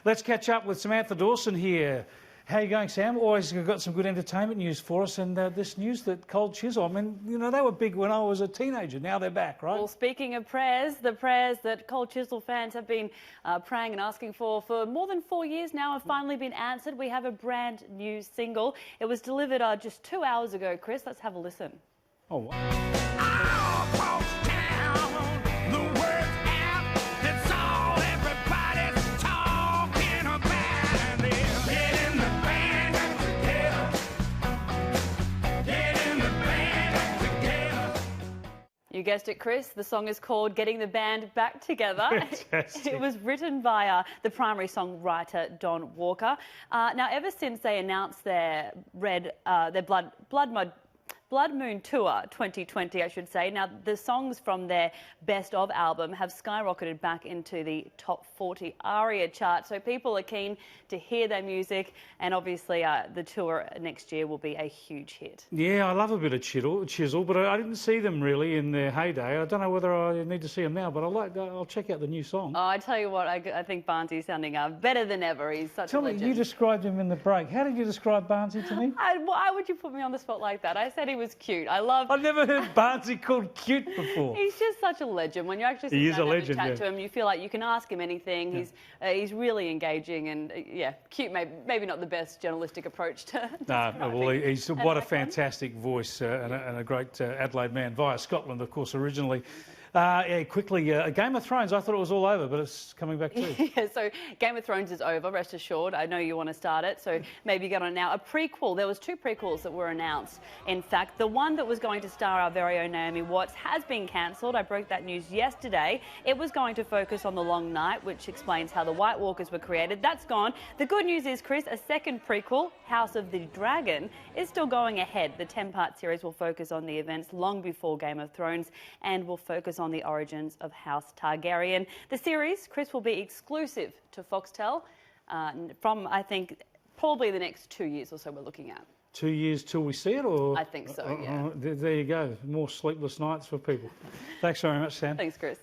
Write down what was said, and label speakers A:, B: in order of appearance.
A: Let's catch up with Samantha Dawson here. How are you going, Sam? Always got some good entertainment news for us, and this news that Cold Chisel, I mean, you know, they were big when I was a teenager. Now they're back, right?
B: Well, speaking of prayers, the prayers that Cold Chisel fans have been praying and asking for more than 4 years now have finally been answered. We have a brand new single. It was delivered just 2 hours ago, Chris. Let's have a listen.
A: Oh, wow.
B: You guessed it, Chris. The song is called Getting the Band Back Together.
A: Fantastic.
B: It was written by the primary songwriter, Don Walker. Now, ever since they announced their Blood Moon Tour 2020, I should say. Now, the songs from their Best Of album have skyrocketed back into the top 40 ARIA chart. So people are keen to hear their music, and obviously the tour next year will be a huge hit. Yeah,
A: I love a bit of Chisel, but I didn't see them really in their heyday. I don't know whether I need to see them now, but I'll check out the new song.
B: Oh, I tell you what, I think Barnsy's sounding better than ever. He's such a legend.
A: Tell me, you described him in the break. How did you describe Barnsy to me?
B: Why would you put me on the spot like that? I said he was cute. I've
A: never heard Barnsy called cute before.
B: He's just such a legend. When you actually sit down and chat to him, you feel like you can ask him anything. Yeah. He's really engaging and yeah, cute. Maybe not the best journalistic approach to.
A: No, well, he's what a fantastic voice and a great Adelaide man via Scotland, of course, originally. Quickly, Game of Thrones, I thought it was all over, but it's coming back too.
B: Yeah, so Game of Thrones is over, rest assured. I know you want to start it, so maybe get on it now. A prequel, there was 2 prequels that were announced. In fact, the one that was going to star our very own Naomi Watts has been cancelled. I broke that news yesterday. It was going to focus on the Long Night, which explains how the White Walkers were created. That's gone. The good news is, Chris, a second prequel, House of the Dragon, is still going ahead. The 10-part series will focus on the events long before Game of Thrones and will focus on the origins of House Targaryen. The series, Chris, will be exclusive to Foxtel from, I think, probably the next 2 years or so we're looking at.
A: 2 years till we see it, or?
B: I think so, yeah.
A: There you go. More sleepless nights for people. Thanks very much, Sam.
B: Thanks, Chris.